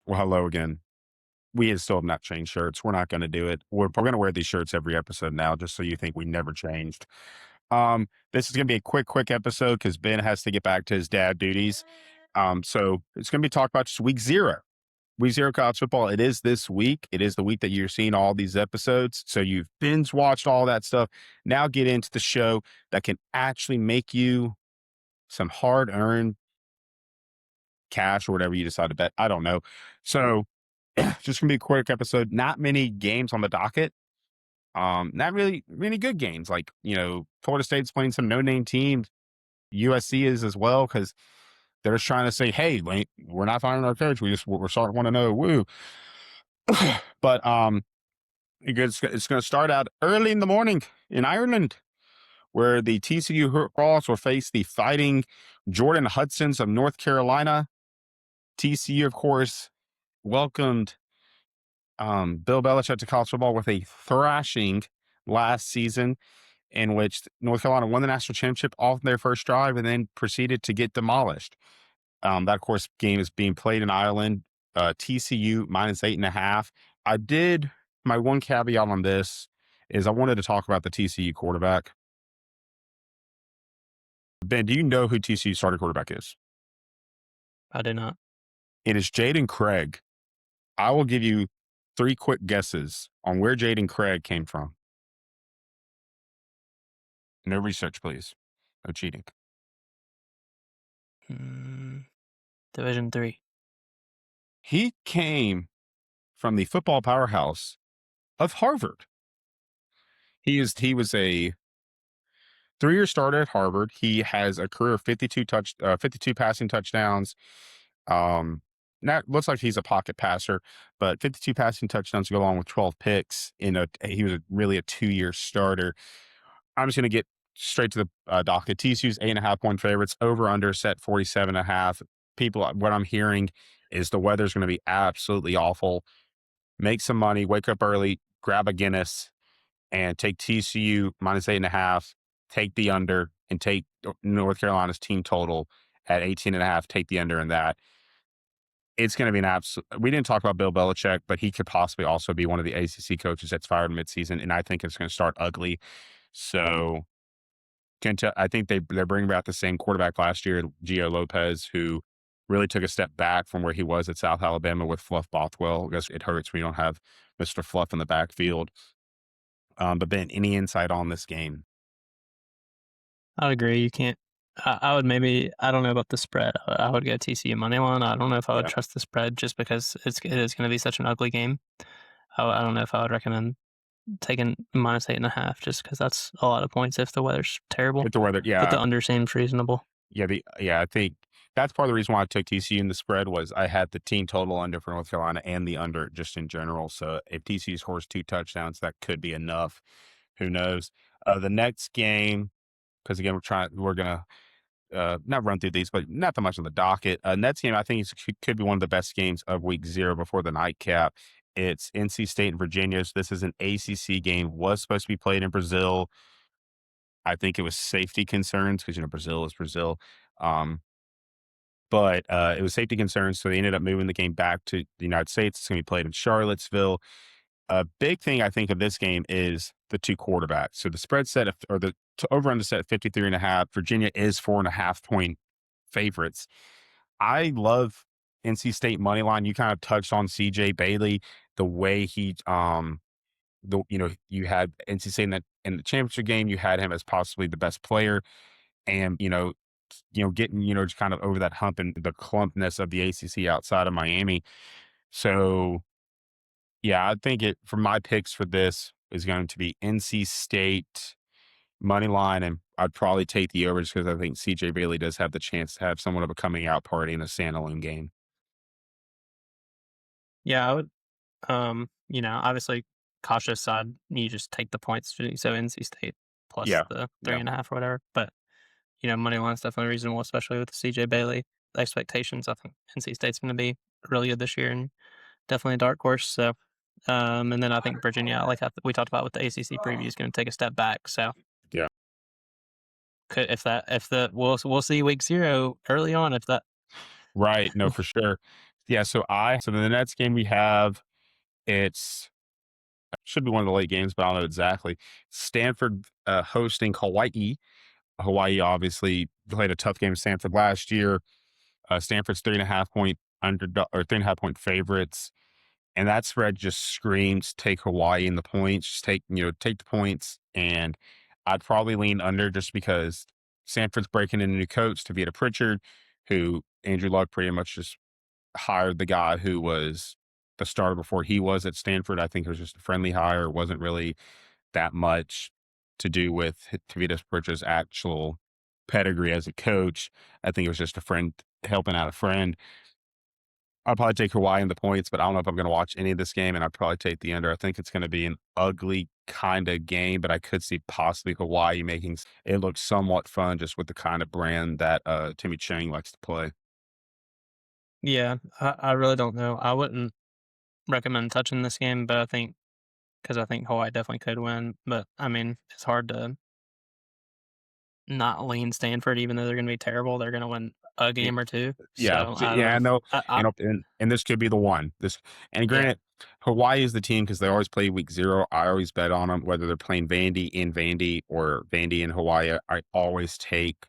Well, hello again. We still have not changed shirts. We're not going to do it. We're going to wear these shirts every episode now, just so you think we never changed. This is going to be a quick episode because Ben has to get back to his dad duties. So it's going to be talk about just week zero college football. It is this week. It is the week that you're seeing all these episodes. So you've binge watched all that stuff. Now get into the show that can actually make you some hard earned cash or whatever you decide to bet. I don't know. So just gonna be a quick episode. Not many games on the docket. Not really many good games. Like, Florida State's playing some no-name teams. USC is as well because they're just trying to say, "Hey, we're not firing our coach. We're starting 1-0. Woo!" But it's going to start out early in the morning in Ireland, where the TCU Hawks will face the Fighting Jordan Hudsons of North Carolina. TCU, of course, welcomed Bill Belichick to college football with a thrashing last season, in which North Carolina won the national championship off their first drive and then proceeded to get demolished. That, of course, game is being played in Ireland. TCU -8.5. My one caveat on this is I wanted to talk about the TCU quarterback. Ben, do you know who TCU starting quarterback is? I do not. It is Jaden Craig. I will give you 3 quick guesses on where Jaden Craig came from. No research, please. No cheating. Division 3. He came from the football powerhouse of Harvard. He was a 3-year starter at Harvard. He has a career of 52 passing touchdowns. That looks like he's a pocket passer, but 52 passing touchdowns go along with 12 picks. He was really a 2-year starter. I'm just going to get straight to the docket. TCU's 8.5-point favorites. Over under set 47.5. People, what I'm hearing is the weather's going to be absolutely awful. Make some money, wake up early, grab a Guinness, and take TCU -8.5. Take the under and take North Carolina's team total at 18.5. Take the under in that. It's going to be an absolute. We didn't talk about Bill Belichick, but he could possibly also be one of the ACC coaches that's fired midseason, and I think it's going to start ugly. So I think they're bringing back the same quarterback last year, Gio Lopez, who really took a step back from where he was at South Alabama with Fluff Bothwell. I guess it hurts when you don't have Mr. Fluff in the backfield. But Ben, any insight on this game? I would agree. You can't. I would maybe. I don't know about the spread. I would go TCU money line. I don't know if I would Yeah. trust the spread just because it is going to be such an ugly game. I don't know if I would recommend taking -8.5 just because that's a lot of points if the weather's terrible. With the weather, But yeah. the under seems reasonable. I think that's part of the reason why I took TCU in the spread was I had the team total under for North Carolina and the under just in general. So if TCU scores 2 touchdowns, that could be enough. Who knows? The next game, because again, we're gonna not run through these, but not that much on the docket. Next game, I think could be one of the best games of week 0 before the nightcap. It's NC State and Virginia. So this is an ACC game. Was supposed to be played in Brazil. I think it was safety concerns because Brazil is Brazil. Um, but it was safety concerns, so they ended up moving the game back to the United States. It's going to be played in Charlottesville. A big thing I think of this game is the 2 quarterbacks. So the spread set or the over on the set 53.5. Virginia is 4.5-point favorites. I love NC State money line. You kind of touched on CJ Bailey, the way he you had NC State in the championship game. You had him as possibly the best player, and getting just kind of over that hump and the clumpness of the ACC outside of Miami. So yeah, I think it for my picks for this is going to be NC State money line, and I'd probably take the overs because I think CJ Bailey does have the chance to have somewhat of a coming out party in a standalone game. Yeah, I would. Obviously, cautious side, you just take the points. So NC State plus Yeah, the yeah. 3.5 or whatever. But money line's definitely reasonable, especially with the CJ Bailey expectations. I think NC State's going to be really good this year and definitely a dark horse. So, and then I think Virginia, like we talked about with the ACC preview, is going to take a step back. So, Yeah. we'll see week 0 early on if that Right. No, for sure. Yeah. So the next game we have, it's should be one of the late games, but I don't know exactly. Stanford hosting Hawaii. Hawaii obviously played a tough game with Stanford last year. Stanford's 3.5 point underdog or 3.5 point favorites. And that spread just screams take Hawaii in the points. Just take the points. And I'd probably lean under just because Stanford's breaking in a new coach to Vita Pritchard, who Andrew Luck pretty much just hired the guy who was the starter before he was at Stanford. I think it was just a friendly hire. It wasn't really that much to do with Tavita Pritchard's actual pedigree as a coach. I think it was just a friend helping out a friend. I'll probably take Hawaii in the points, but I don't know if I'm going to watch any of this game, and I'd probably take the under. I think it's going to be an ugly kind of game, but I could see possibly Hawaii making it look somewhat fun just with the kind of brand that Timmy Chang likes to play. Yeah, I really don't know. I wouldn't recommend touching this game, but I think Hawaii definitely could win. But I mean, it's hard to not lean Stanford, even though they're going to be terrible. They're going to win a game or two. Yeah, So j I don't yeah, know. no, I and this could be the one. This and Yeah, granted, Hawaii is the team because they always play week 0. I always bet on them, whether they're playing Vandy in Vandy or Vandy in Hawaii. I always take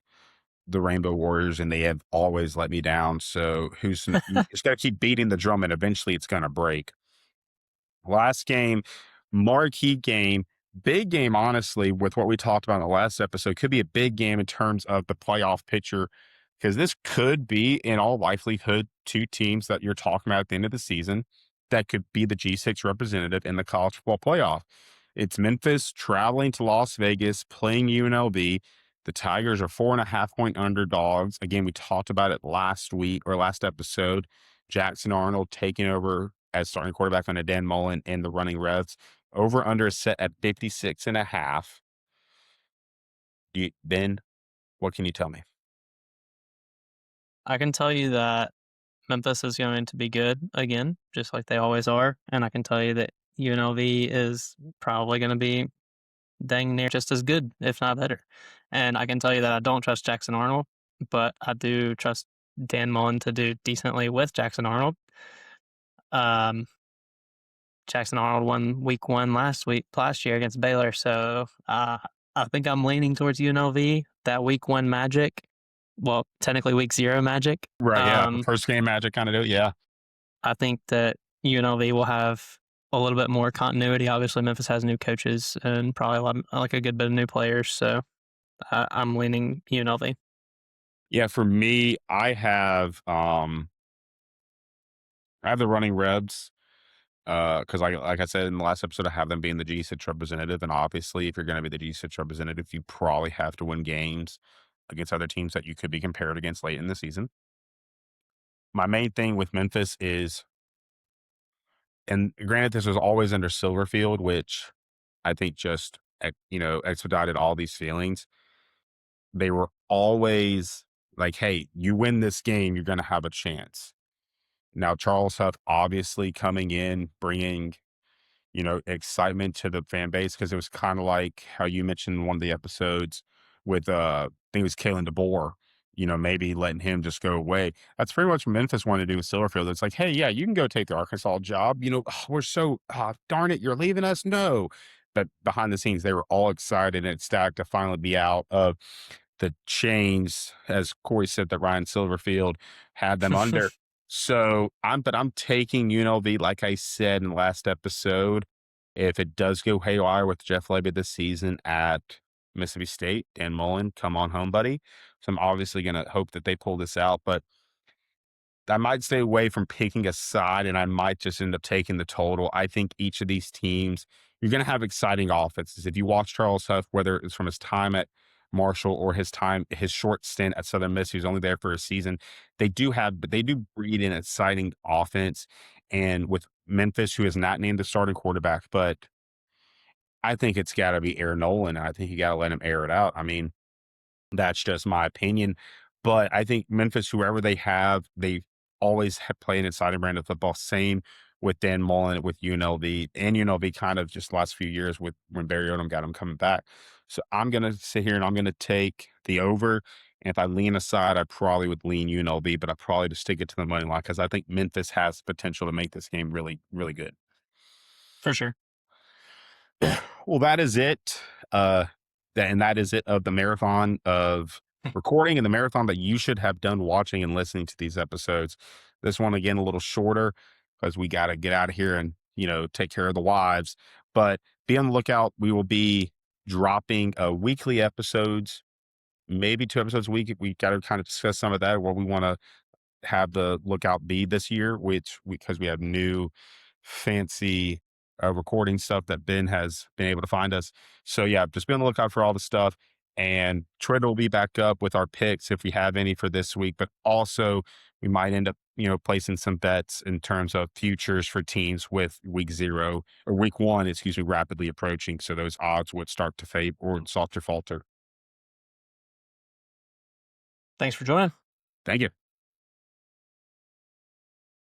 the Rainbow Warriors, and they have always let me down. So you just gotta keep beating the drum, and eventually it's gonna break. Last game, marquee game, big game, honestly, with what we talked about in the last episode, could be a big game in terms of the playoff picture, because this could be, in all likelihood, two teams that you're talking about at the end of the season that could be the G6 representative in the college football playoff. It's Memphis traveling to Las Vegas, playing UNLV. The Tigers are 4.5 point underdogs. Again, we talked about it last week or last episode. Jackson Arnold taking over as starting quarterback on a Dan Mullen and the running Revs. Over under is set at 56.5. Ben, what can you tell me? I can tell you that Memphis is going to be good again, just like they always are. And I can tell you that UNLV is probably going to be dang near just as good, if not better. And I can tell you that I don't trust Jackson Arnold, but I do trust Dan Mullen to do decently with Jackson Arnold. Um, Jackson Arnold won week 1 last year against Baylor, so I think I'm leaning towards UNLV. That week 1 magic, well, technically week 0 magic. Right, yeah. Um, First game magic kind of do it, yeah. I think that UNLV will have a little bit more continuity. Obviously, Memphis has new coaches and probably like a good bit of new players, so I'm leaning UNLV. Yeah, for me, I have the running Rebs. Because like I said in the last episode, I have them being the G6 representative, and obviously, if you're going to be the G6 representative, you probably have to win games against other teams that you could be compared against late in the season. My main thing with Memphis is, and granted, this was always under Silverfield, which I think just expedited all these feelings. They were always like, "Hey, you win this game, you're going to have a chance." Now, Charles Huff obviously coming in, bringing excitement to the fan base because it was kind of like how you mentioned in one of the episodes with I think it was Kalen DeBoer, maybe letting him just go away. That's pretty much what Memphis wanted to do with Silverfield. It's like, hey, yeah, you can go take the Arkansas job. We're so darn it, you're leaving us. No. But behind the scenes, they were all excited and ecstatic to finally be out of the chains, as Corey said, that Ryan Silverfield had them under. But I'm taking UNLV, like I said in the last episode. If it does go haywire with Jeff Lebby this season at Mississippi State, Dan Mullen, come on home, buddy. So I'm obviously going to hope that they pull this out, but I might stay away from picking a side and I might just end up taking the total. I think each of these teams, you're going to have exciting offenses. If you watch Charles Huff, whether it's from his time at Marshall or his short stint at Southern Miss, he was only there for a season. But they do breed an exciting offense. And with Memphis, who is not named the starting quarterback, but I think it's got to be Aaron Nolan. I think you got to let him air it out. I mean, that's just my opinion. But I think Memphis, whoever they have, they always have played an exciting brand of football. Same with Dan Mullen with UNLV and UNLV kind of just the last few years with when Barry Odom got him coming back. So I'm going to sit here and I'm going to take the over And if I lean aside, I probably would lean UNLV, but I probably just stick it to the money line because I think Memphis has potential to make this game really, really good. For sure. Well, that is it. And that is it of the marathon of recording and the marathon that you should have done watching and listening to these episodes. This one again a little shorter because we got to get out of here and take care of the wives. But be on the lookout. We will be dropping weekly episodes, maybe 2 episodes a week. We got to kind of discuss some of that, what we want to have the lookout be this year, which because we have new fancy recording stuff that Ben has been able to find us. So yeah, just be on the lookout for all the stuff. And Twitter will be back up with our picks if we have any for this week, but also we might end up, placing some bets in terms of futures for teams with week 1, excuse me, rapidly approaching. So those odds would start to fade or start to falter. Thanks for joining. Thank you.